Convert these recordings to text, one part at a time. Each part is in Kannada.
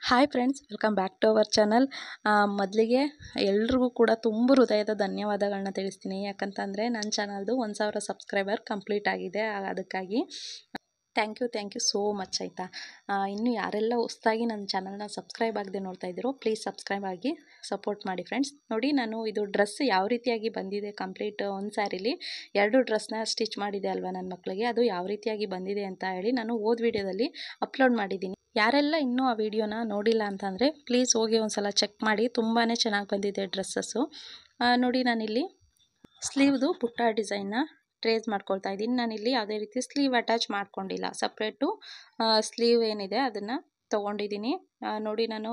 Hi friends, welcome back to our channel. ಮೊದಲಿಗೆ ಎಲ್ರಿಗೂ ಕೂಡ ತುಂಬ ಹೃದಯದ ಧನ್ಯವಾದಗಳನ್ನ ತಿಳಿಸ್ತೀನಿ. ಯಾಕಂತಂದರೆ ನನ್ನ ಚಾನಲ್ದು 1000 ಸಬ್ಸ್ಕ್ರೈಬರ್ ಕಂಪ್ಲೀಟ್ ಆಗಿದೆ. ಅದಕ್ಕಾಗಿ ಥ್ಯಾಂಕ್ ಯು ಸೋ ಮಚ್. ಆಯಿತಾ, ಇನ್ನು ಯಾರೆಲ್ಲ ಹೊಸದಾಗಿ ನನ್ನ ಚಾನಲ್ನ ಸಬ್ಸ್ಕ್ರೈಬ್ ಆಗದೆ ನೋಡ್ತಾ ಇದ್ದೀರೋ ಪ್ಲೀಸ್ ಸಬ್ಸ್ಕ್ರೈಬ್ ಆಗಿ ಸಪೋರ್ಟ್ ಮಾಡಿ ಫ್ರೆಂಡ್ಸ್. ನೋಡಿ, ನಾನು ಇದು ಡ್ರೆಸ್ ಯಾವ ರೀತಿಯಾಗಿ ಬಂದಿದೆ, ಕಂಪ್ಲೀಟ್ ಒಂದು ಸ್ಯಾರಿಲಿ 2 ಡ್ರೆಸ್ನ ಸ್ಟಿಚ್ ಮಾಡಿದೆ ಅಲ್ವಾ ನನ್ನ ಮಕ್ಕಳಿಗೆ, ಅದು ಯಾವ ರೀತಿಯಾಗಿ ಬಂದಿದೆ ಅಂತ ಹೇಳಿ ನಾನು ವಿಡಿಯೋದಲ್ಲಿ ಅಪ್ಲೋಡ್ ಮಾಡಿದ್ದೀನಿ. ಯಾರೆಲ್ಲ ಇನ್ನೂ ಆ ವಿಡಿಯೋನ ನೋಡಿಲ್ಲ ಅಂತಂದರೆ ಪ್ಲೀಸ್ ಹೋಗಿ ಒಂದು ಸಲ ಚೆಕ್ ಮಾಡಿ. ತುಂಬಾ ಚೆನ್ನಾಗಿ ಬಂದಿದೆ ಡ್ರೆಸ್ಸಸ್ಸು. ನೋಡಿ, ನಾನಿಲ್ಲಿ ಸ್ಲೀವ್ದು ಪುಟ್ಟ ಡಿಸೈನ್ನ ಟ್ರೇಸ್ ಮಾಡ್ಕೊಳ್ತಾ ಇದ್ದೀನಿ. ನಾನಿಲ್ಲಿ ಯಾವುದೇ ರೀತಿ ಸ್ಲೀವ್ ಅಟ್ಯಾಚ್ ಮಾಡ್ಕೊಂಡಿಲ್ಲ, ಸಪ್ರೇಟು ಸ್ಲೀವ್ ಏನಿದೆ ಅದನ್ನು ತೊಗೊಂಡಿದ್ದೀನಿ. ನೋಡಿ, ನಾನು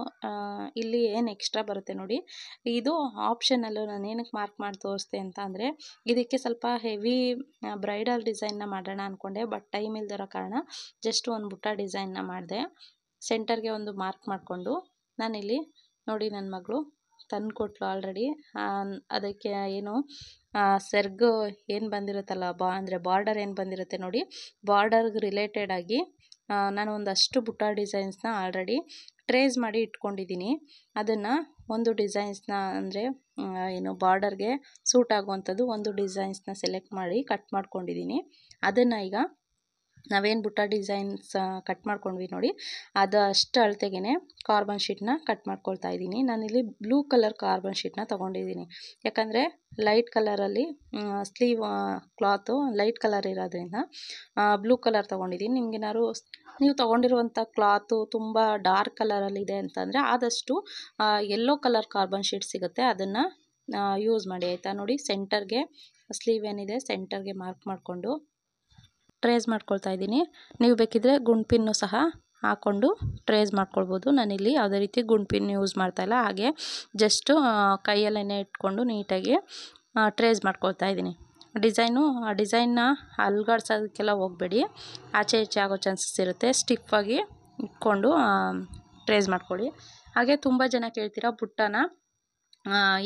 ಇಲ್ಲಿ ಏನು ಎಕ್ಸ್ಟ್ರಾ ಬರುತ್ತೆ ನೋಡಿ, ಇದು ಆಪ್ಷನಲ್ಲು. ನಾನು ಏನಕ್ಕೆ ಮಾರ್ಕ್ ಮಾಡಿ ತೋರಿಸ್ದೆ ಅಂತ ಅಂದರೆ, ಇದಕ್ಕೆ ಸ್ವಲ್ಪ ಹೆವಿ ಬ್ರೈಡಲ್ ಡಿಸೈನ್ನ ಮಾಡೋಣ ಅಂದ್ಕೊಂಡೆ. ಬಟ್ ಟೈಮ್ ಇಲ್ದಿರೋ ಕಾರಣ ಜಸ್ಟ್ ಒಂದು ಬುಟ್ಟ ಡಿಸೈನ್ನ ಮಾಡಿದೆ. ಸೆಂಟರ್ಗೆ ಒಂದು ಮಾರ್ಕ್ ಮಾಡಿಕೊಂಡು ನಾನಿಲ್ಲಿ ನೋಡಿ, ನನ್ನ ಮಗಳು ತಂದು ಕೊಟ್ಟಳು ಆಲ್ರೆಡಿ. ಅದಕ್ಕೆ ಏನು ಸೆರ್ಗು ಏನು ಬಂದಿರುತ್ತಲ್ಲ, ಅಂದರೆ ಬಾರ್ಡರ್ ಏನು ಬಂದಿರುತ್ತೆ ನೋಡಿ, ಬಾರ್ಡರ್ಗೆ ರಿಲೇಟೆಡ್ ಆಗಿ ನಾನು ಒಂದಷ್ಟು ಬುಟ್ಟ ಡಿಸೈನ್ಸ್ನ ಆಲ್ರೆಡಿ ಟ್ರೇಸ್ ಮಾಡಿ ಇಟ್ಕೊಂಡಿದ್ದೀನಿ. ಅದನ್ನು ಒಂದು ಡಿಸೈನ್ಸ್ನ ಅಂದರೆ ಏನು ಬಾರ್ಡರ್ಗೆ ಸೂಟ್ ಆಗುವಂಥದ್ದು ಒಂದು ಡಿಸೈನ್ಸ್ನ ಸೆಲೆಕ್ಟ್ ಮಾಡಿ ಕಟ್ ಮಾಡ್ಕೊಂಡಿದ್ದೀನಿ. ಅದನ್ನು ಈಗ ನಾವೇನು ಬುಟ್ಟ ಡಿಸೈನ್ಸ್ ಕಟ್ ಮಾಡ್ಕೊಂಡ್ವಿ ನೋಡಿ, ಅದು ಅಷ್ಟು ಅಳತೆಗೆ ಕಾರ್ಬನ್ ಶೀಟ್ನ ಕಟ್ ಮಾಡ್ಕೊಳ್ತಾ ಇದ್ದೀನಿ. ನಾನಿಲ್ಲಿ ಬ್ಲೂ ಕಲರ್ ಕಾರ್ಬನ್ ಶೀಟ್ನ ತೊಗೊಂಡಿದ್ದೀನಿ. ಯಾಕಂದರೆ ಲೈಟ್ ಕಲರಲ್ಲಿ ಸ್ಲೀವ್ ಕ್ಲಾತು ಲೈಟ್ ಕಲರ್ ಇರೋದ್ರಿಂದ ಬ್ಲೂ ಕಲರ್ ತೊಗೊಂಡಿದ್ದೀನಿ. ನಿಮಗೇನಾದ್ರು ನೀವು ತೊಗೊಂಡಿರುವಂಥ ಕ್ಲಾತು ತುಂಬ ಡಾರ್ಕ್ ಕಲರಲ್ಲಿದೆ ಅಂತಂದರೆ ಆದಷ್ಟು ಯೆಲ್ಲೋ ಕಲರ್ ಕಾರ್ಬನ್ ಶೀಟ್ ಸಿಗುತ್ತೆ, ಅದನ್ನು ಯೂಸ್ ಮಾಡಿ. ಆಯಿತಾ, ನೋಡಿ, ಸೆಂಟರ್ಗೆ ಸ್ಲೀವ್ ಏನಿದೆ ಸೆಂಟರ್ಗೆ ಮಾರ್ಕ್ ಮಾಡಿಕೊಂಡು ಟ್ರೇಸ್ ಮಾಡ್ಕೊಳ್ತಾ ಇದ್ದೀನಿ. ನೀವು ಬೇಕಿದ್ದರೆ ಗುಂಡ್ಪಿನ್ನು ಸಹ ಹಾಕ್ಕೊಂಡು ಟ್ರೇಸ್ ಮಾಡ್ಕೊಳ್ಬೋದು. ನಾನಿಲ್ಲಿ ಯಾವುದೇ ರೀತಿ ಗುಂಡ್ಪಿನ್ ಯೂಸ್ ಮಾಡ್ತಾಯಿಲ್ಲ, ಹಾಗೆ ಜಸ್ಟು ಕೈಯಲ್ಲೇ ಇಟ್ಕೊಂಡು ನೀಟಾಗಿ ಟ್ರೇಸ್ ಮಾಡ್ಕೊಳ್ತಾ ಇದ್ದೀನಿ. ಡಿಸೈನ್ನ ಅಲ್ಗಾಡ್ಸೋದಕ್ಕೆಲ್ಲ ಹೋಗಬೇಡಿ, ಆಚೆ ಈಚೆ ಆಗೋ ಚಾನ್ಸಸ್ ಇರುತ್ತೆ. ಸ್ಟಿಫಾಗಿ ಇಟ್ಕೊಂಡು ಟ್ರೇಸ್ ಮಾಡ್ಕೊಳ್ಳಿ. ಹಾಗೆ ತುಂಬ ಜನ ಕೇಳ್ತೀರಾ ಬುಟ್ಟನ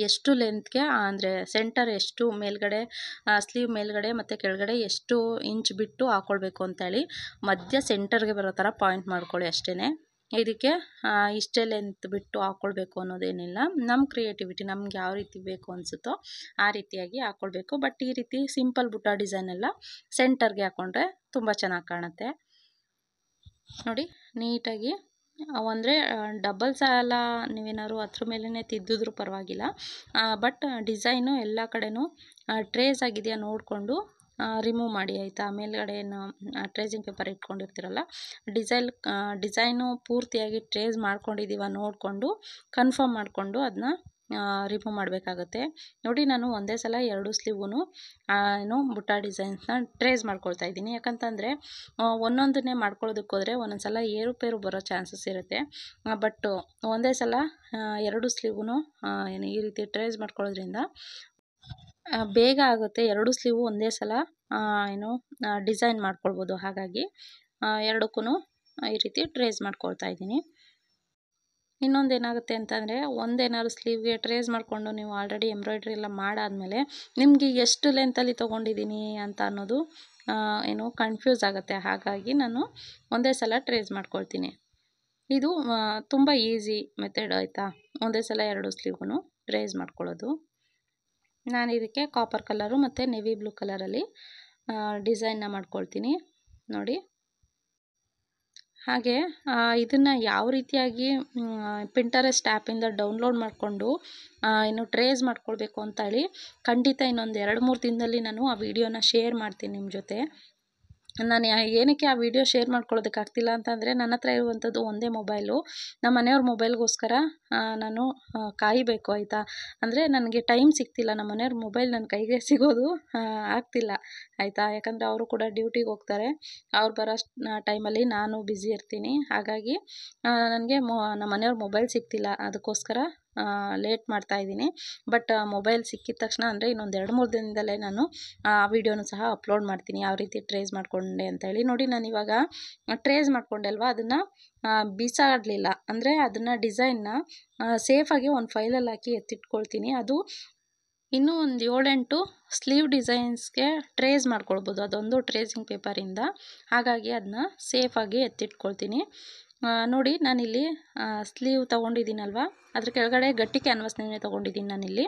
ಎಷ್ಟು ಲೆಂತ್ಗೆ, ಅಂದರೆ ಸೆಂಟರ್ ಎಷ್ಟು ಮೇಲ್ಗಡೆ, ಸ್ಲೀವ್ ಮೇಲ್ಗಡೆ ಮತ್ತು ಕೆಳಗಡೆ ಎಷ್ಟು ಇಂಚ್ ಬಿಟ್ಟು ಹಾಕ್ಕೊಳ್ಬೇಕು ಅಂತೇಳಿ. ಮಧ್ಯ ಸೆಂಟರ್ಗೆ ಬರೋ ಥರ ಪಾಯಿಂಟ್ ಮಾಡ್ಕೊಳ್ಳಿ ಅಷ್ಟೇ. ಇದಕ್ಕೆ ಇಷ್ಟೇ ಲೆಂತ್ ಬಿಟ್ಟು ಹಾಕ್ಕೊಳ್ಬೇಕು ಅನ್ನೋದೇನಿಲ್ಲ. ನಮ್ಮ ಕ್ರಿಯೇಟಿವಿಟಿ, ನಮ್ಗೆ ಯಾವ ರೀತಿ ಬೇಕು ಅನಿಸುತ್ತೋ ಆ ರೀತಿಯಾಗಿ ಹಾಕ್ಕೊಳ್ಬೇಕು. ಬಟ್ ಈ ರೀತಿ ಸಿಂಪಲ್ ಬುಟ್ಟ ಡಿಸೈನೆಲ್ಲ ಸೆಂಟರ್ಗೆ ಹಾಕ್ಕೊಂಡ್ರೆ ತುಂಬ ಚೆನ್ನಾಗಿ ಕಾಣುತ್ತೆ. ನೋಡಿ, ನೀಟಾಗಿ ಅಂದರೆ ಡಬಲ್ ಸಾಲ ನೀವೇನಾದ್ರು ಅದ್ರ ಮೇಲೇ ತಿದ್ದಿದ್ರೂ ಪರವಾಗಿಲ್ಲ. ಬಟ್ ಡಿಸೈನು ಎಲ್ಲ ಕಡೆನೂ ಟ್ರೇಸ್ ಆಗಿದೆಯಾ ನೋಡಿಕೊಂಡು ರಿಮೂವ್ ಮಾಡಿ. ಆಯಿತಾ, ಮೇಲ್ಗಡೆ ಏನು ಟ್ರೇಸಿಂಗ್ ಪೇಪರ್ ಇಟ್ಕೊಂಡಿರ್ತೀರಲ್ಲ, ಡಿಸೈನು ಪೂರ್ತಿಯಾಗಿ ಟ್ರೇಸ್ ಮಾಡ್ಕೊಂಡಿದ್ದೀವ ನೋಡಿಕೊಂಡು ಕನ್ಫರ್ಮ್ ಮಾಡಿಕೊಂಡು ಅದನ್ನ ರಿಮೂವ್ ಮಾಡಬೇಕಾಗತ್ತೆ. ನೋಡಿ, ನಾನು ಒಂದೇ ಸಲ 2 ಸ್ಲೀವ್ನು ಏನು ಬುಟ್ಟ ಡಿಸೈನ್ಸ್ನ ಟ್ರೇಸ್ ಮಾಡ್ಕೊಳ್ತಾ ಇದ್ದೀನಿ. ಯಾಕಂತಂದರೆ ಒಂದೊಂದನ್ನೇ ಮಾಡ್ಕೊಳ್ಳೋದಕ್ಕೆ ಹೋದರೆ ಒಂದೊಂದು ಸಲ ಏರುಪೇರು ಬರೋ ಚಾನ್ಸಸ್ ಇರುತ್ತೆ. ಬಟ್ ಒಂದೇ ಸಲ 2 ಸ್ಲೀವ್ನು ಏನು ಈ ರೀತಿ ಟ್ರೇಸ್ ಮಾಡ್ಕೊಳ್ಳೋದ್ರಿಂದ ಬೇಗ ಆಗುತ್ತೆ. 2 ಸ್ಲೀವು ಒಂದೇ ಸಲ ಏನು ಡಿಸೈನ್ ಮಾಡ್ಕೊಳ್ಬೋದು. ಹಾಗಾಗಿ 2ಕ್ಕೂ ಈ ರೀತಿ ಟ್ರೇಸ್ ಮಾಡ್ಕೊಳ್ತಾ ಇದ್ದೀನಿ. ಇನ್ನೊಂದು ಏನಾಗುತ್ತೆ ಅಂತಂದರೆ, ಒಂದೇನಾದ್ರು ಸ್ಲೀವ್ಗೆ ಟ್ರೇಸ್ ಮಾಡಿಕೊಂಡು ನೀವು ಆಲ್ರೆಡಿ ಎಂಬ್ರಾಯ್ಡ್ರಿ ಎಲ್ಲ ಮಾಡಾದಮೇಲೆ ನಿಮಗೆ ಎಷ್ಟು ಲೆಂತಲ್ಲಿ ತೊಗೊಂಡಿದ್ದೀನಿ ಅಂತ ಅನ್ನೋದು ಏನು ಕನ್ಫ್ಯೂಸ್ ಆಗುತ್ತೆ. ಹಾಗಾಗಿ ನಾನು ಒಂದೇ ಸಲ ಟ್ರೇಸ್ ಮಾಡ್ಕೊಳ್ತೀನಿ. ಇದು ತುಂಬ ಈಸಿ ಮೆಥಡ್. ಆಯಿತಾ, ಒಂದೇ ಸಲ 2 ಸ್ಲೀವ್ಗೂ ಟ್ರೇಸ್ ಮಾಡ್ಕೊಳ್ಳೋದು. ನಾನು ಇದಕ್ಕೆ ಕಾಪರ್ ಕಲರು ಮತ್ತು ನೆವಿ ಬ್ಲೂ ಕಲರಲ್ಲಿ ಡಿಸೈನ್ನ ಮಾಡ್ಕೊಳ್ತೀನಿ. ನೋಡಿ, ಹಾಗೆ ಇದನ್ನು ಯಾವ ರೀತಿಯಾಗಿ ಪಿಂಟರೆಸ್ಟ್ ಆ್ಯಪಿಂದ ಡೌನ್ಲೋಡ್ ಮಾಡಿಕೊಂಡು ಏನು ಟ್ರೇಸ್ ಮಾಡ್ಕೊಳ್ಬೇಕು ಅಂತ ಹೇಳಿ ಖಂಡಿತ ಇನ್ನೊಂದು 2-3 ದಿನದಲ್ಲಿ ನಾನು ಆ ವಿಡಿಯೋನ ಶೇರ್ ಮಾಡ್ತೀನಿ ನಿಮ್ಮ ಜೊತೆ. ನಾನು ಏನಕ್ಕೆ ಆ ವಿಡಿಯೋ ಶೇರ್ ಮಾಡ್ಕೊಳ್ಳೋದಕ್ಕಾಗ್ತಿಲ್ಲ ಅಂತಂದರೆ, ನನ್ನ ಹತ್ರ ಇರುವಂಥದ್ದು ಒಂದೇ ಮೊಬೈಲು. ನಮ್ಮ ಮನೆಯವ್ರ ಮೊಬೈಲ್ಗೋಸ್ಕರ ನಾನು ಕಾಯಬೇಕು. ಆಯಿತಾ, ಅಂದರೆ ನನಗೆ ಟೈಮ್ ಸಿಗ್ತಿಲ್ಲ. ನಮ್ಮ ಮನೆಯವ್ರ ಮೊಬೈಲ್ ನನ್ನ ಕೈಗೆ ಸಿಗೋದು ಆಗ್ತಿಲ್ಲ. ಆಯಿತಾ, ಯಾಕಂದರೆ ಅವರು ಕೂಡ ಡ್ಯೂಟಿಗೆ ಹೋಗ್ತಾರೆ. ಅವ್ರು ಬರೋ ಟೈಮಲ್ಲಿ ನಾನು ಬ್ಯುಸಿ ಇರ್ತೀನಿ. ಹಾಗಾಗಿ ನನಗೆ ನಮ್ಮ ಮನೆಯವ್ರ ಮೊಬೈಲ್ ಸಿಗ್ತಿಲ್ಲ. ಅದಕ್ಕೋಸ್ಕರ ಲೇಟ್ ಮಾಡ್ತಾಯಿದ್ದೀನಿ. ಬಟ್ ಮೊಬೈಲ್ ಸಿಕ್ಕಿದ ತಕ್ಷಣ ಅಂದರೆ ಇನ್ನೊಂದು 2-3 ದಿನದಲ್ಲೇ ನಾನು ಆ ವಿಡಿಯೋನು ಸಹ ಅಪ್ಲೋಡ್ ಮಾಡ್ತೀನಿ, ಯಾವ ರೀತಿ ಟ್ರೇಸ್ ಮಾಡಿಕೊಂಡೆ ಅಂತೇಳಿ. ನೋಡಿ, ನಾನು ಇವಾಗ ಟ್ರೇಸ್ ಮಾಡಿಕೊಂಡೆ ಅಲ್ವಾ, ಅದನ್ನು ಬಿಸಾಡಲಿಲ್ಲ. ಅಂದರೆ ಅದನ್ನು ಡಿಸೈನ್ನ ಸೇಫಾಗಿ ಒಂದು ಫೈಲಲ್ಲಿ ಹಾಕಿ ಎತ್ತಿಟ್ಕೊಳ್ತೀನಿ. ಅದು ಇನ್ನೂ ಒಂದು 7-8 ಸ್ಲೀವ್ ಡಿಸೈನ್ಸ್ಗೆ ಟ್ರೇಸ್ ಮಾಡ್ಕೊಳ್ಬೋದು, ಅದೊಂದು ಟ್ರೇಸಿಂಗ್ ಪೇಪರಿಂದ. ಹಾಗಾಗಿ ಅದನ್ನ ಸೇಫಾಗಿ ಎತ್ತಿಟ್ಕೊಳ್ತೀನಿ. ನೋಡಿ ನಾನಿಲ್ಲಿ ಸ್ಲೀವ್ ತೊಗೊಂಡಿದ್ದೀನಲ್ವ, ಅದ್ರ ಕೆಳಗಡೆ ಗಟ್ಟಿ ಕ್ಯಾನ್ವಾಸ್ನೇ ತೊಗೊಂಡಿದ್ದೀನಿ ನಾನಿಲ್ಲಿ.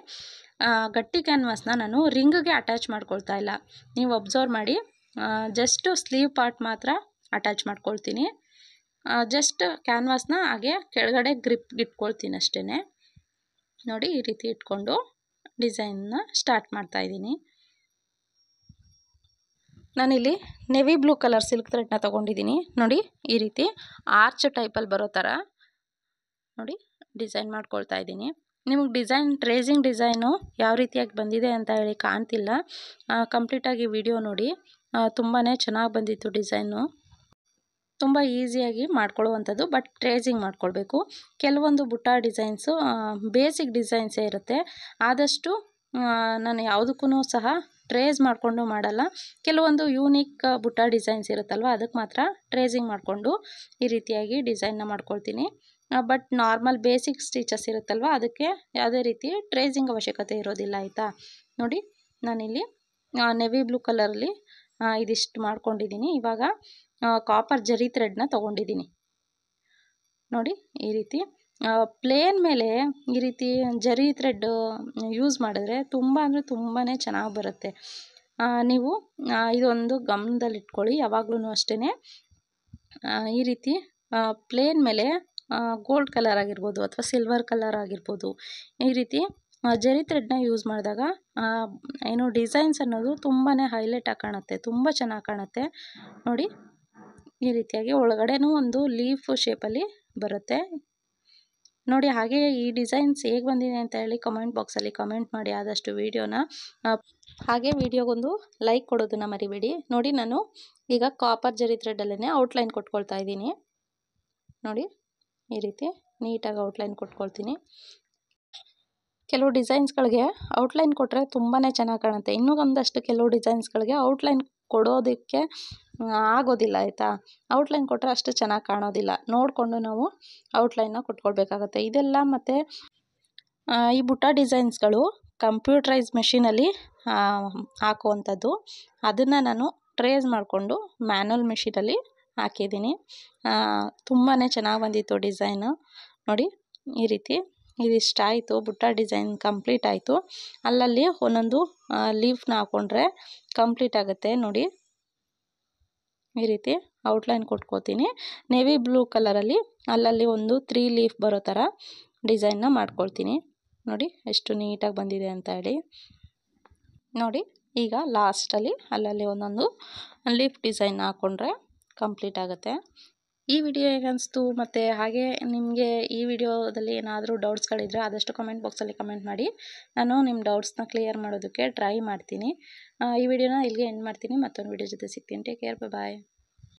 ಗಟ್ಟಿ ಕ್ಯಾನ್ವಾಸ್ನ ನಾನು ರಿಂಗ್ಗೆ ಅಟ್ಯಾಚ್ ಮಾಡ್ಕೊಳ್ತಾ ಇಲ್ಲ. ನೀವು ಅಬ್ಸರ್ವ್ ಮಾಡಿ, ಜಸ್ಟ್ ಸ್ಲೀವ್ ಪಾರ್ಟ್ ಮಾತ್ರ ಅಟ್ಯಾಚ್ ಮಾಡ್ಕೊಳ್ತೀನಿ. ಜಸ್ಟ್ ಕ್ಯಾನ್ವಾಸ್ನ ಹಾಗೆ ಕೆಳಗಡೆ ಗ್ರಿಪ್ಗೆ ಇಟ್ಕೊಳ್ತೀನಿ ಅಷ್ಟೇ. ನೋಡಿ ಈ ರೀತಿ ಇಟ್ಕೊಂಡು ಡಿಸೈನ್ನ ಸ್ಟಾರ್ಟ್ ಮಾಡ್ತಾಯಿದ್ದೀನಿ. ನಾನಿಲ್ಲಿ ನೆವಿ ಬ್ಲೂ ಕಲರ್ ಸಿಲ್ಕ್ ಥ್ರೆಡ್ನ ತೊಗೊಂಡಿದ್ದೀನಿ. ನೋಡಿ ಈ ರೀತಿ ಆರ್ಚ್ ಟೈಪಲ್ಲಿ ಬರೋ ಥರ ನೋಡಿ ಡಿಸೈನ್ ಮಾಡ್ಕೊಳ್ತಾ ಇದ್ದೀನಿ. ನಿಮಗೆ ಡಿಸೈನ್ ಟ್ರೇಸಿಂಗ್ ಡಿಸೈನು ಯಾವ ರೀತಿಯಾಗಿ ಬಂದಿದೆ ಅಂತ ಹೇಳಿ ಕಾಣ್ತಿಲ್ಲ. ಕಂಪ್ಲೀಟಾಗಿ ವಿಡಿಯೋ ನೋಡಿ. ತುಂಬಾ ಚೆನ್ನಾಗಿ ಬಂದಿತ್ತು ಡಿಸೈನು. ತುಂಬ ಈಸಿಯಾಗಿ ಮಾಡ್ಕೊಳ್ಳುವಂಥದ್ದು, ಬಟ್ ಟ್ರೇಸಿಂಗ್ ಮಾಡ್ಕೊಳ್ಬೇಕು. ಕೆಲವೊಂದು ಬುಟ್ಟ ಡಿಸೈನ್ಸು ಬೇಸಿಕ್ ಡಿಸೈನ್ಸೇ ಇರುತ್ತೆ. ಆದಷ್ಟು ನಾನು ಯಾವುದಕ್ಕೂ ಸಹ ಟ್ರೇಸ್ ಮಾಡಿಕೊಂಡು ಮಾಡಲ್ಲ. ಕೆಲವೊಂದು ಯೂನಿಕ್ ಬುಟ್ಟ ಡಿಸೈನ್ಸ್ ಇರುತ್ತಲ್ವ, ಅದಕ್ಕೆ ಮಾತ್ರ ಟ್ರೇಸಿಂಗ್ ಮಾಡಿಕೊಂಡು ಈ ರೀತಿಯಾಗಿ ಡಿಸೈನ್ನ ಮಾಡ್ಕೊಳ್ತೀನಿ. ಬಟ್ ನಾರ್ಮಲ್ ಬೇಸಿಕ್ ಸ್ಟಿಚಸ್ ಇರುತ್ತಲ್ವ, ಅದಕ್ಕೆ ಯಾವುದೇ ರೀತಿ ಟ್ರೇಸಿಂಗ್ ಅವಶ್ಯಕತೆ ಇರೋದಿಲ್ಲ ಆಯಿತಾ. ನೋಡಿ ನಾನಿಲ್ಲಿ ನೆವಿ ಬ್ಲೂ ಕಲರಲ್ಲಿ ಇದಿಷ್ಟು ಮಾಡ್ಕೊಂಡಿದ್ದೀನಿ. ಇವಾಗ ಕಾಪರ್ ಜರಿ ಥ್ರೆಡ್ನ ತೊಗೊಂಡಿದ್ದೀನಿ. ನೋಡಿ ಈ ರೀತಿ ಪ್ಲೇನ್ ಮೇಲೆ ಈ ರೀತಿ ಜರಿ ಥ್ರೆಡ್ ಯೂಸ್ ಮಾಡಿದ್ರೆ ತುಂಬ ಅಂದರೆ ತುಂಬಾ ಚೆನ್ನಾಗಿ ಬರುತ್ತೆ. ನೀವು ಇದೊಂದು ಗಮನದಲ್ಲಿಟ್ಕೊಳ್ಳಿ ಯಾವಾಗಲೂ ಅಷ್ಟೇ. ಈ ರೀತಿ ಪ್ಲೇನ್ ಮೇಲೆ ಗೋಲ್ಡ್ ಕಲರ್ ಆಗಿರ್ಬೋದು ಅಥವಾ ಸಿಲ್ವರ್ ಕಲರ್ ಆಗಿರ್ಬೋದು, ಈ ರೀತಿ ಜರಿ ಥ್ರೆಡ್ನ ಯೂಸ್ ಮಾಡಿದಾಗ ಏನು ಡಿಸೈನ್ಸ್ ಅನ್ನೋದು ತುಂಬಾ ಹೈಲೈಟಾಗಿ ಕಾಣುತ್ತೆ, ತುಂಬ ಚೆನ್ನಾಗಿ ಕಾಣುತ್ತೆ. ನೋಡಿ ಈ ರೀತಿಯಾಗಿ ಒಳಗಡೆನೂ ಒಂದು ಲೀಫ್ ಶೇಪಲ್ಲಿ ಬರುತ್ತೆ. ನೋಡಿ ಹಾಗೆ ಈ ಡಿಸೈನ್ಸ್ ಹೇಗೆ ಬಂದಿದೆ ಅಂತ ಹೇಳಿ ಕಮೆಂಟ್ ಬಾಕ್ಸಲ್ಲಿ ಕಮೆಂಟ್ ಮಾಡಿ ಆದಷ್ಟು ವಿಡಿಯೋನ. ಹಾಗೆ ವಿಡಿಯೋಗೊಂದು ಲೈಕ್ ಕೊಡೋದನ್ನು ಮರಿಬೇಡಿ. ನೋಡಿ ನಾನು ಈಗ ಕಾಪರ್ ಜರಿ ಥ್ರೆಡಲ್ಲೇ ಔಟ್ಲೈನ್ ಕೊಟ್ಕೊಳ್ತಾ ಇದ್ದೀನಿ. ನೋಡಿ ಈ ರೀತಿ ನೀಟಾಗಿ ಔಟ್ಲೈನ್ ಕೊಟ್ಕೊಳ್ತೀನಿ. ಕೆಲವು ಡಿಸೈನ್ಸ್ಗಳಿಗೆ ಔಟ್ಲೈನ್ ಕೊಟ್ಟರೆ ತುಂಬಾ ಚೆನ್ನಾಗಿ ಕಾಣುತ್ತೆ. ಇನ್ನೂ ಒಂದಷ್ಟು ಕೆಲವು ಡಿಸೈನ್ಸ್ಗಳಿಗೆ ಔಟ್ಲೈನ್ ಕೊಡೋದಕ್ಕೆ ಆಗೋದಿಲ್ಲ ಆಯಿತಾ. ಔಟ್ಲೈನ್ ಕೊಟ್ಟರೆ ಅಷ್ಟು ಚೆನ್ನಾಗಿ ಕಾಣೋದಿಲ್ಲ. ನೋಡಿಕೊಂಡು ನಾವು ಔಟ್ಲೈನ್ನ ಕೊಟ್ಕೊಳ್ಬೇಕಾಗತ್ತೆ. ಇದೆಲ್ಲ ಮತ್ತು ಈ ಬುಟ್ಟ ಡಿಸೈನ್ಸ್ಗಳು ಕಂಪ್ಯೂಟ್ರೈಸ್ ಮೆಷಿನಲ್ಲಿ ಹಾಕುವಂಥದ್ದು. ಅದನ್ನು ನಾನು ಟ್ರೇಸ್ ಮಾಡಿಕೊಂಡು ಮ್ಯಾನುವಲ್ ಮೆಷಿನಲ್ಲಿ ಹಾಕಿದ್ದೀನಿ. ತುಂಬಾ ಚೆನ್ನಾಗಿ ಬಂದಿತ್ತು ಡಿಸೈನು. ನೋಡಿ ಈ ರೀತಿ ಇದಿಷ್ಟಾಯಿತು, ಬುಟ್ಟ ಡಿಸೈನ್ ಕಂಪ್ಲೀಟ್ ಆಯಿತು. ಅಲ್ಲಲ್ಲಿ ಒಂದೊಂದು ಲೀಫ್ನ ಹಾಕ್ಕೊಂಡ್ರೆ ಕಂಪ್ಲೀಟ್ ಆಗುತ್ತೆ. ನೋಡಿ ಈ ರೀತಿ ಔಟ್ಲೈನ್ ಕೊಟ್ಕೋತೀನಿ. ನೇವಿ ಬ್ಲೂ ಕಲರಲ್ಲಿ ಅಲ್ಲಲ್ಲಿ ಒಂದು 3 ಲೀಫ್ ಬರೋ ಥರ ಡಿಸೈನ್ನ ಮಾಡ್ಕೊಳ್ತೀನಿ. ನೋಡಿ ಎಷ್ಟು ನೀಟಾಗಿ ಬಂದಿದೆ ಅಂತ ಹೇಳಿ. ನೋಡಿ ಈಗ ಲಾಸ್ಟಲ್ಲಿ ಅಲ್ಲಲ್ಲಿ ಒಂದೊಂದು ಲೀಫ್ ಡಿಸೈನ್ ಹಾಕ್ಕೊಂಡ್ರೆ ಕಂಪ್ಲೀಟ್ ಆಗುತ್ತೆ. ಈ ವಿಡಿಯೋ ಹೇಗೆ ಅನಿಸ್ತು, ಮತ್ತು ಹಾಗೆ ನಿಮಗೆ ಈ ವಿಡಿಯೋದಲ್ಲಿ ಏನಾದರೂ ಡೌಟ್ಸ್ಗಳಿದ್ದರೆ ಆದಷ್ಟು ಕಮೆಂಟ್ ಬಾಕ್ಸಲ್ಲಿ ಕಮೆಂಟ್ ಮಾಡಿ. ನಾನು ನಿಮ್ಮ ಡೌಟ್ಸ್ನ ಕ್ಲಿಯರ್ ಮಾಡೋದಕ್ಕೆ ಟ್ರೈ ಮಾಡ್ತೀನಿ. ಈ ವಿಡಿಯೋನ ಇಲ್ಲಿಗೆ ಎಂಡ್ ಮಾಡ್ತೀನಿ. ಮತ್ತೊಂದು ವಿಡಿಯೋ ಜೊತೆ ಸಿಗ್ತೀನಿ. ಟೇಕ್ ಕೇರ್, ಬಾಯ್.